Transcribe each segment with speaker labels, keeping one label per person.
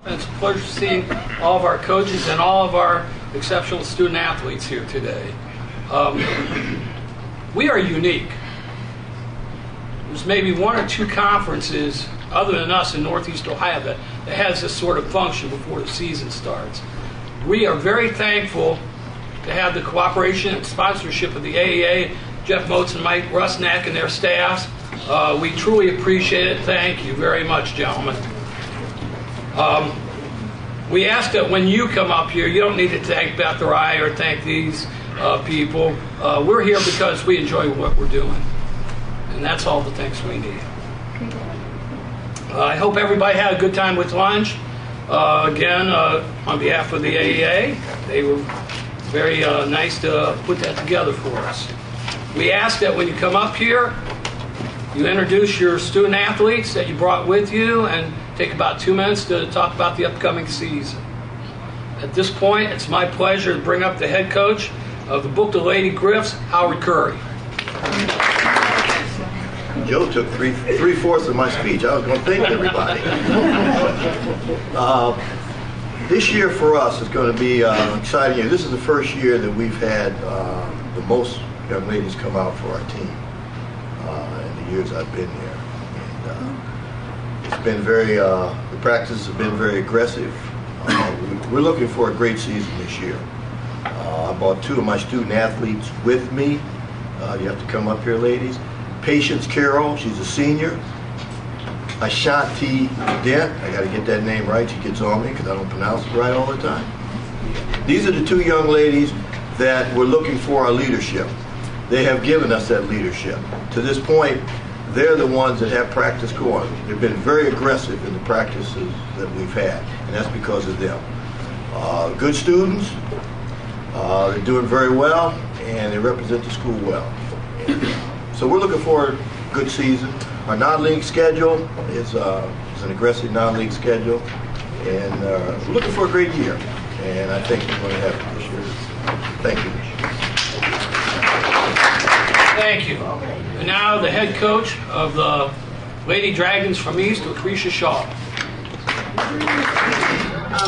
Speaker 1: It's a pleasure seeing all of our coaches and all of our exceptional student athletes here today. We are unique. There's maybe one or two conferences other than us in Northeast Ohio that has this sort of function before the season starts. We are very thankful to have the cooperation and sponsorship of the AEA, Jeff Motes and Mike Rusnak and their staffs. We truly appreciate it. Thank you very much, gentlemen. We ask that when you come up here, you don't need to thank Beth or I or thank these people. We're here because we enjoy what we're doing. And that's all the thanks we need. I hope everybody had a good time with lunch. Again, on behalf of the AEA, they were very nice to put that together for us. We ask that when you come up here, you introduce your student athletes that you brought with you and take about 2 minutes to talk about the upcoming season. At this point, it's my pleasure to bring up the head coach of the Book the Lady Griffs, Howard Curry.
Speaker 2: Joe took three-fourths of my speech. I was going to thank everybody. This year for us is going to be an exciting year. This is the first year that we've had the most young ladies come out for our team in the years I've been here. And it's been very, the practices have been very aggressive. We're looking for a great season this year. I brought two of my student athletes with me. You have to come up here, ladies. Patience Carroll, she's a senior. Ashanti Dent, I got to get that name right, she gets on me because I don't pronounce it right all the time. These are the two young ladies that we're looking for our leadership. They have given us that leadership. To this point, they're the ones that have practice going. They've been very aggressive in the practices that we've had, and that's because of them. Good students, they're doing very well, and they represent the school well. So we're looking for a good season. Our non-league schedule is an aggressive non-league schedule, and we're looking for a great year. And I think we're going to have it this year. Thank you.
Speaker 1: Thank you. And now the head coach of the Lady Dragons from East, Lucretia Shaw.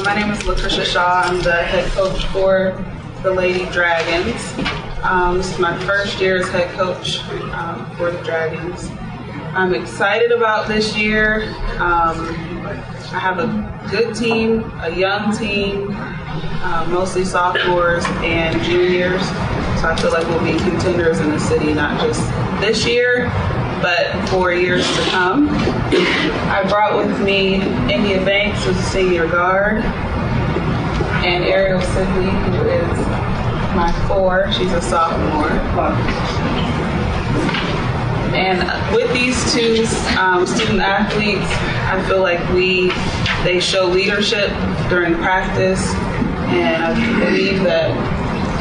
Speaker 3: My name is Lucretia Shaw. I'm the head coach for the Lady Dragons. This is my first year as head coach for the Dragons. I'm excited about this year. I have a good team, a young team, mostly sophomores and juniors. So I feel like we'll be contenders in the city, not just this year, but for years to come. I brought with me India Banks, who's a senior guard, and Ariel Sibley, who is my 4, she's a sophomore. And with these two student athletes, I feel like they show leadership during practice, and I believe that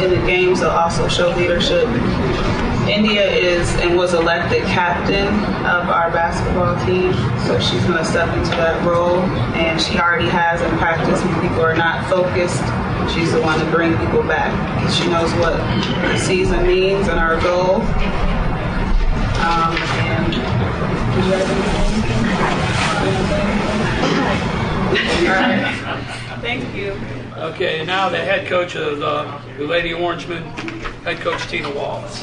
Speaker 3: in the games they'll also show leadership. India is and was elected captain of our basketball team, so she's going to step into that role, and she already has in practice when people are not focused. She's the one to bring people back. She knows what the season means and our goal. And you guys anything? All right. Thank you.
Speaker 1: Okay, and now the head coach of the Lady Orangemen, head coach Tina Wallace.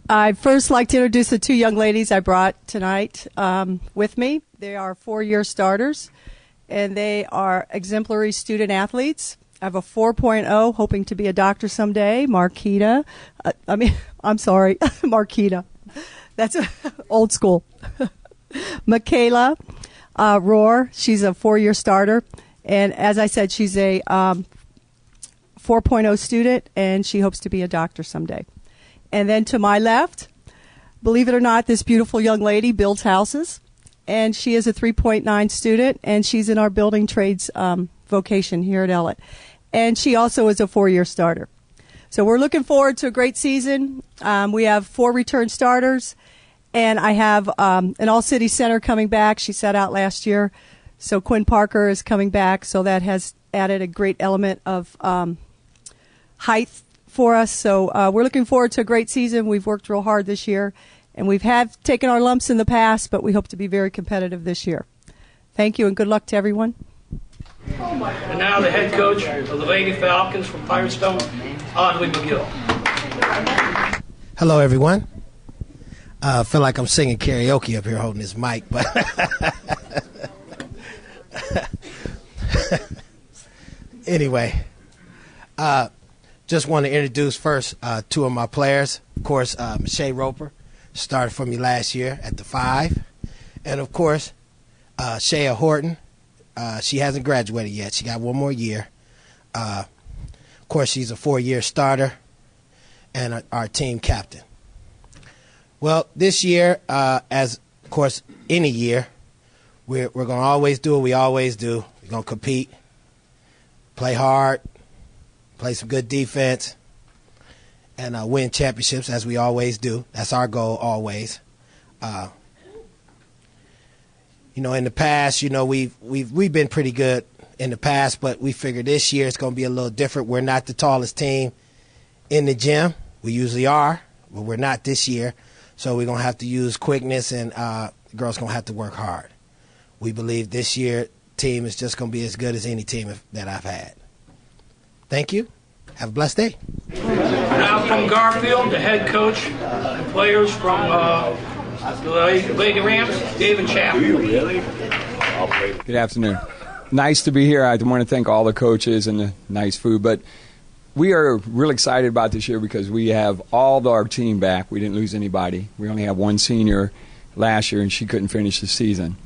Speaker 4: I'd first like to introduce the two young ladies I brought tonight with me. They are 4-year starters, and they are exemplary student athletes. I have a 4.0, hoping to be a doctor someday, Marquita. Marquita. That's old school. Michaela Rohr, she's a 4-year starter. And as I said, she's a 4.0 student, and she hopes to be a doctor someday. And then to my left, believe it or not, this beautiful young lady builds houses, and she is a 3.9 student, and she's in our building trades vocation here at Ellett. And she also is a 4-year starter. So we're looking forward to a great season. We have 4 return starters, and I have an all-city center coming back. She sat out last year. So Quinn Parker is coming back, so that has added a great element of height for us. So we're looking forward to a great season. We've worked real hard this year, and we've taken our lumps in the past, but we hope to be very competitive this year. Thank you, and good luck to everyone.
Speaker 1: And now the head coach of the Lady Falcons from Firestone, Audley McGill.
Speaker 5: Hello, everyone. I feel like I'm singing karaoke up here holding this mic, but anyway, just want to introduce first two of my players. Of course, Michelle Roper started for me last year at the 5. And, of course, Shea Horton. She hasn't graduated yet. She got one more year. Of course, she's a 4-year starter and our team captain. Well, this year, as, of course, any year, we're going to always do what we always do. We're going to compete, play hard, play some good defense, and win championships as we always do. That's our goal always. In the past, we've been pretty good in the past, but we figured this year it's going to be a little different. We're not the tallest team in the gym. We usually are, but we're not this year. So we're going to have to use quickness, and the girls going to have to work hard. We believe this year team is just going to be as good as any team that I've had. Thank you. Have a blessed day.
Speaker 1: Now from Garfield, the head coach and players from the Lady Rams, David Chapman.
Speaker 6: Good afternoon. Nice to be here. I want to thank all the coaches and the nice food, but we are really excited about this year because we have all our team back. We didn't lose anybody. We only have one senior last year, and she couldn't finish the season.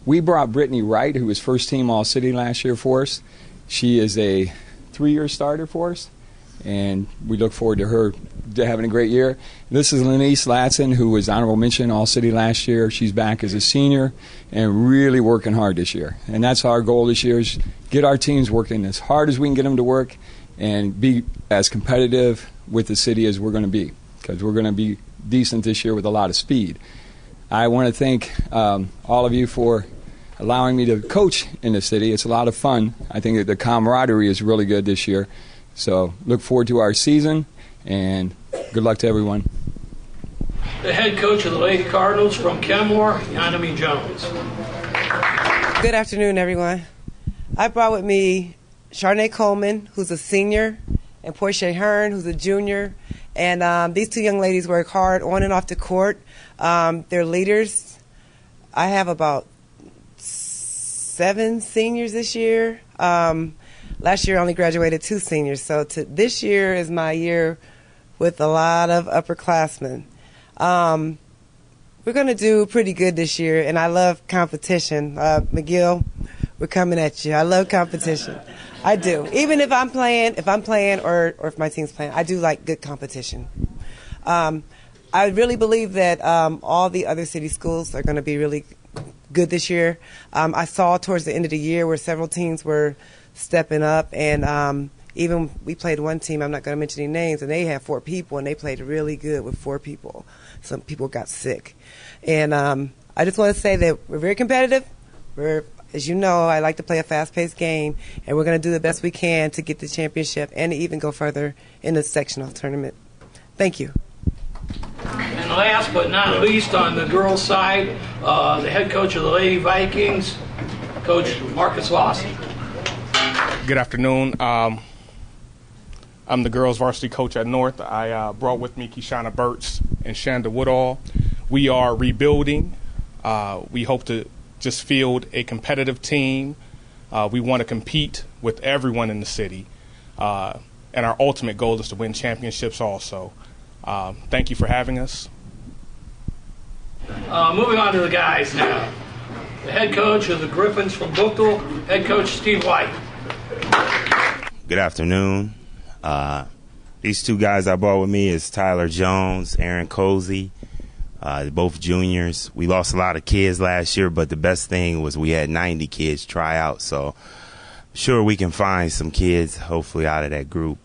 Speaker 6: We brought Brittany Wright, who was first team All-City last year for us. She is a 3-year starter for us, and we look forward to her having a great year. This is Lenice Latson, who was honorable mention All-City last year. She's back as a senior and really working hard this year. And that's our goal this year, is get our teams working as hard as we can get them to work and be as competitive with the city as we're going to be, because we're going to be decent this year with a lot of speed. I want to thank all of you for allowing me to coach in the city. It's a lot of fun. I think that the camaraderie is really good this year. So look forward to our season, and good luck to everyone.
Speaker 1: The head coach of the Lady Cardinals from Kenmore, Yanami Jones.
Speaker 7: Good afternoon, everyone. I brought with me Charnay Coleman, who's a senior, and Portia Hearn, who's a junior. And these two young ladies work hard on and off the court. They're leaders. I have about 7 seniors this year. Last year I only graduated 2 seniors, so this year is my year with a lot of upperclassmen. We're going to do pretty good this year, and I love competition. McGill, we're coming at you. I love competition. I do. Even if I'm playing or if my team's playing, I do like good competition. I really believe that all the other city schools are going to be really good this year. I saw towards the end of the year where several teams were stepping up, and even we played one team, I'm not going to mention any names, and they had 4 people, and they played really good with 4 people. Some people got sick. And I just want to say that we're very competitive. As you know, I like to play a fast-paced game, and we're going to do the best we can to get the championship and to even go further in the sectional tournament. Thank you.
Speaker 1: And last but not least, on the girls' side, the head coach of the Lady Vikings, Coach Marcus Lawson.
Speaker 8: Good afternoon. I'm the girls' varsity coach at North. I brought with me Keshana Burtz and Shanda Woodall. We are rebuilding. We hope to just field a competitive team. We want to compete with everyone in the city. And our ultimate goal is to win championships also. Thank you for having us.
Speaker 1: Moving on to the guys now. The head coach of the Griffins from Bookville, head coach Steve White.
Speaker 9: Good afternoon. These 2 guys I brought with me is Tyler Jones, Aaron Cozy, both juniors. We lost a lot of kids last year, but the best thing was we had 90 kids try out, so I'm sure we can find some kids hopefully out of that group.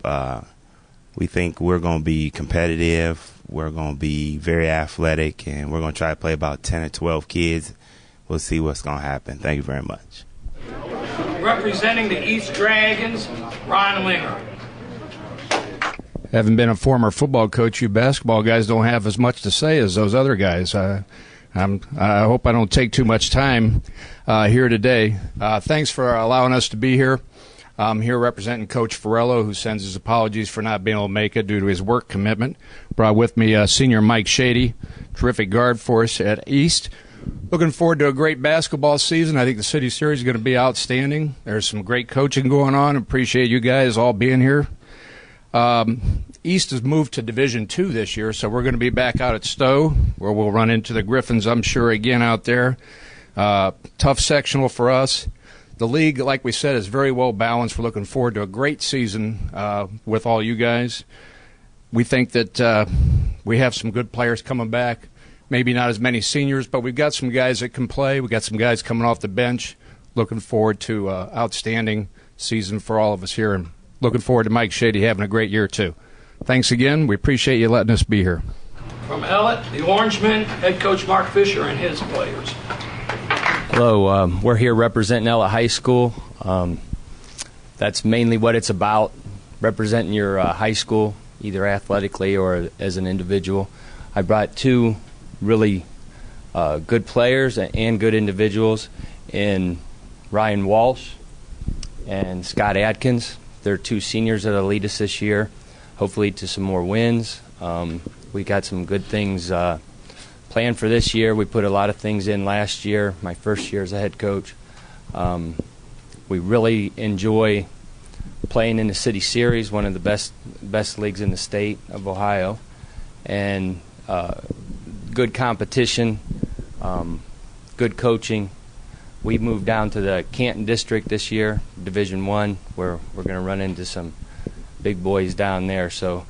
Speaker 9: We think we're going to be competitive, we're going to be very athletic, and we're going to try to play about 10 or 12 kids. We'll see what's going to happen. Thank you very much.
Speaker 1: Representing the East Dragons, Ron Linger.
Speaker 10: Having been a former football coach, you basketball guys don't have as much to say as those other guys. I hope I don't take too much time here today. Thanks for allowing us to be here. I'm here representing Coach Farello, who sends his apologies for not being able to make it due to his work commitment. Brought with me senior Mike Shady, terrific guard for us at East. Looking forward to a great basketball season. I think the City Series is going to be outstanding. There's some great coaching going on. Appreciate you guys all being here. East has moved to Division II this year, so we're going to be back out at Stowe, where we'll run into the Griffins, I'm sure, again out there. Tough sectional for us. The league, like we said, is very well balanced. We're looking forward to a great season with all you guys. We think that we have some good players coming back. Maybe not as many seniors, but we've got some guys that can play. We've got some guys coming off the bench. Looking forward to an outstanding season for all of us here, and looking forward to Mike Shady having a great year, too. Thanks again. We appreciate you letting us be here.
Speaker 1: From Ellett, the Orangemen, head coach Mark Fisher and his players.
Speaker 11: Hello. We're here representing Ellett High School. That's mainly what it's about, representing your high school, either athletically or as an individual. I brought two really good players and good individuals in Ryan Walsh and Scott Atkins. They're two seniors that'll lead us this year, hopefully to some more wins. We got some good things planned for this year. We put a lot of things in last year, my first year as a head coach. We really enjoy playing in the City Series, one of the best leagues in the state of Ohio, and good competition, good coaching. We moved down to the Canton District this year, Division I, where we're going to run into some big boys down there, so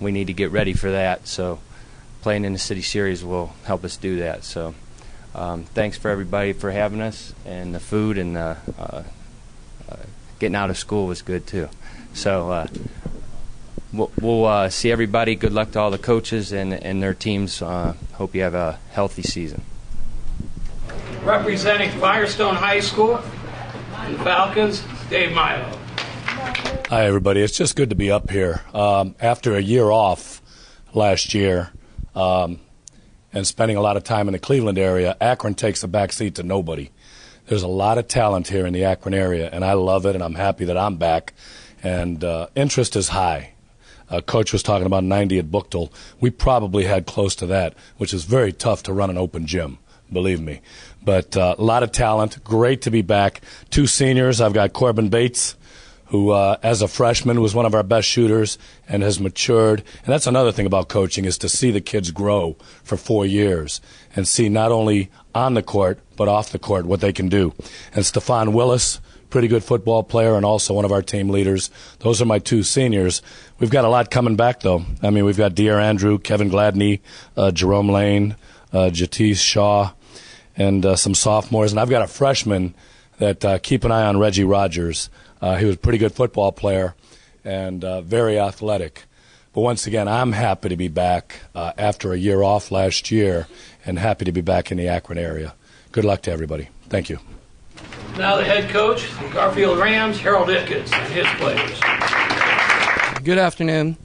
Speaker 11: we need to get ready for that. So playing in the City Series will help us do that. So thanks for everybody for having us, and the food and getting out of school was good too. So we'll see everybody. Good luck to all the coaches and their teams. Hope you have a healthy season.
Speaker 1: Representing Firestone High School and the Falcons, Dave Milo.
Speaker 12: Hi, everybody. It's just good to be up here. After a year off last year and spending a lot of time in the Cleveland area, Akron takes a back seat to nobody. There's a lot of talent here in the Akron area, and I love it, and I'm happy that I'm back. And interest is high. Coach was talking about 90 at Buchtel. We probably had close to that, which is very tough to run an open gym, believe me. But a lot of talent. Great to be back. Two seniors. I've got Corbin Bates, who as a freshman was one of our best shooters and has matured. And that's another thing about coaching, is to see the kids grow for 4 years and see not only on the court but off the court what they can do. And Stephon Willis, pretty good football player and also one of our team leaders. Those are my two seniors. We've got a lot coming back, though. I mean, we've got Dear Andrew, Kevin Gladney, Jerome Lane, Jatice Shaw, and some sophomores. And I've got a freshman that keep an eye on, Reggie Rogers. He was a pretty good football player and very athletic. But once again, I'm happy to be back after a year off last year and happy to be back in the Akron area. Good luck to everybody. Thank you.
Speaker 1: Now the head coach, the Garfield Rams, Harold Ickes, and his players.
Speaker 13: Good afternoon.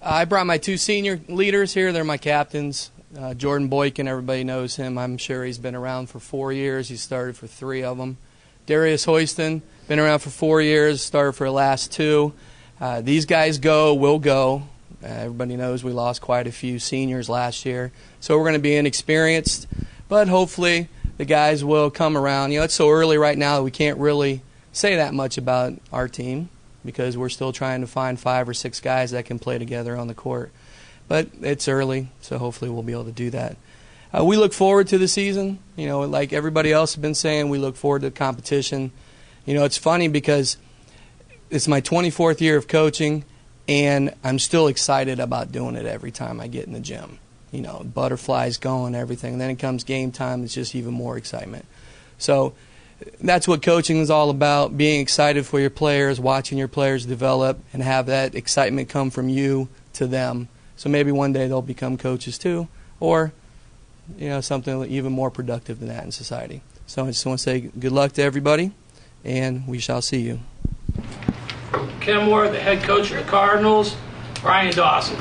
Speaker 13: I brought my two senior leaders here. They're my captains. Jordan Boykin, everybody knows him. I'm sure he's been around for 4 years. He started for 3 of them. Darius Hoyston, been around for 4 years, started for the last 2. These guys will go. Everybody knows we lost quite a few seniors last year. So we're going to be inexperienced, but hopefully the guys will come around. You know, it's so early right now that we can't really say that much about our team because we're still trying to find 5 or 6 guys that can play together on the court. But it's early, so hopefully we'll be able to do that. We look forward to the season. You know, like everybody else has been saying, we look forward to the competition. You know, it's funny because it's my 24th year of coaching, and I'm still excited about doing it every time I get in the gym. You know, butterflies going, everything. And then it comes game time, it's just even more excitement. So that's what coaching is all about, being excited for your players, watching your players develop, and have that excitement come from you to them. So maybe one day they'll become coaches too, or you know, something even more productive than that in society. So I just want to say good luck to everybody, and we shall see you.
Speaker 1: Kenmore, the head coach of the Cardinals, Brian Dawson.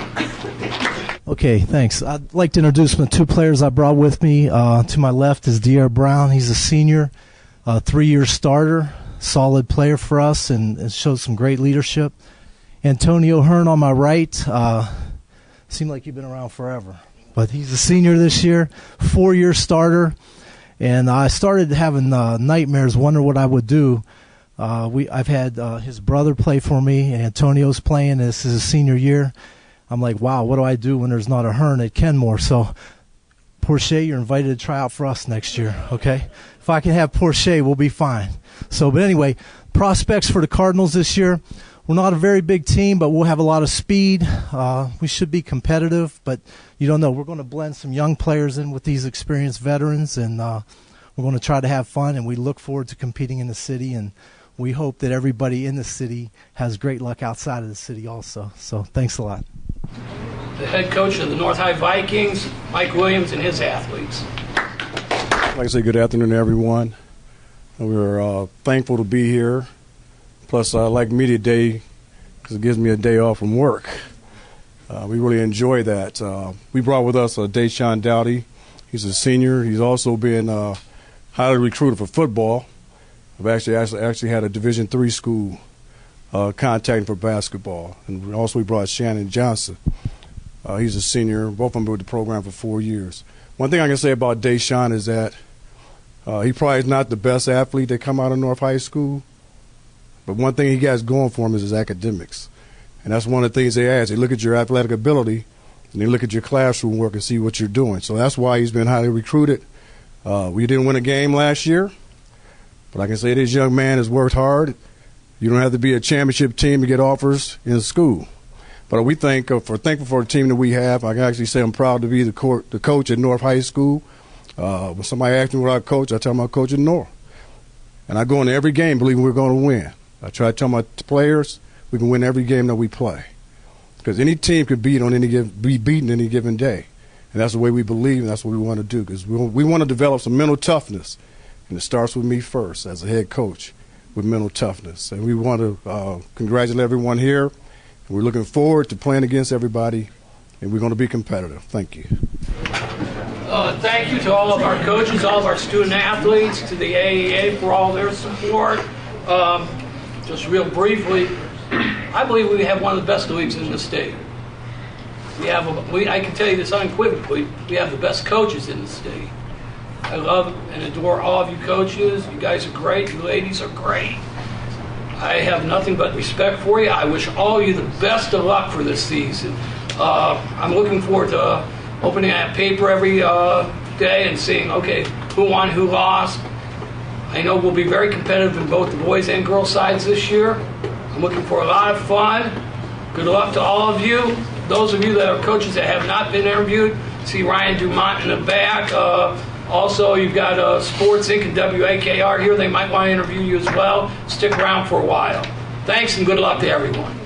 Speaker 14: Okay, thanks. I'd like to introduce the two players I brought with me. To my left is De'Aaron Brown. He's a senior, 3-year starter, solid player for us, and shows some great leadership. Antonio Hearn on my right. Seemed like you've been around forever, but he's a senior this year, 4-year starter. And I started having nightmares, wondering what I would do. I've had his brother play for me, and Antonio's playing. This is his senior year. I'm like, wow, what do I do when there's not a Hearn at Kenmore? So, Portia, you're invited to try out for us next year, okay? If I can have Portia, we'll be fine. So, but anyway, prospects for the Cardinals this year. We're not a very big team, but we'll have a lot of speed. We should be competitive, but you don't know. We're going to blend some young players in with these experienced veterans, and we're going to try to have fun, and we look forward to competing in the city, and we hope that everybody in the city has great luck outside of the city also. So thanks a lot.
Speaker 1: The head coach of the North High Vikings, Mike Williams, and his athletes.
Speaker 15: I'd like to say good afternoon to everyone. We're thankful to be here. Plus, I like Media Day because it gives me a day off from work. We really enjoy that. We brought with us Deshaun Dowdy. He's a senior. He's also been highly recruited for football. I've actually had a Division III school contacting for basketball. And we brought Shannon Johnson. He's a senior. Both of them been with the program for 4 years. One thing I can say about Deshaun is that he probably is not the best athlete that come out of North High School. But one thing he has going for him is his academics. And that's one of the things they ask. They look at your athletic ability, and they look at your classroom work and see what you're doing. So that's why he's been highly recruited. We didn't win a game last year, but I can say this young man has worked hard. You don't have to be a championship team to get offers in school. But we thankful for the team that we have. I can actually say I'm proud to be the coach at North High School. When somebody asks me what I coach, I tell them I coach at North. And I go into every game believing we're going to win. I try to tell my players we can win every game that we play, because any team could be beaten any given day, and that's the way we believe, and that's what we want to do. Because we want to develop some mental toughness, and it starts with me first as a head coach with mental toughness. And we want to congratulate everyone here. We're looking forward to playing against everybody, and we're going to be competitive. Thank you.
Speaker 1: Thank you to all of our coaches, all of our student athletes, to the AEA for all their support. Just real briefly, I believe we have one of the best leagues in the state. I can tell you this unequivocally, we have the best coaches in the state. I love and adore all of you coaches. You guys are great. You ladies are great. I have nothing but respect for you. I wish all of you the best of luck for this season. I'm looking forward to opening that paper every day and seeing, okay, who won, who lost. I know we'll be very competitive in both the boys and girls sides this year. I'm looking for a lot of fun. Good luck to all of you. Those of you that are coaches that have not been interviewed, see Ryan Dumont in the back. Also, you've got Sports Inc. and WAKR here. They might want to interview you as well. Stick around for a while. Thanks and good luck to everyone.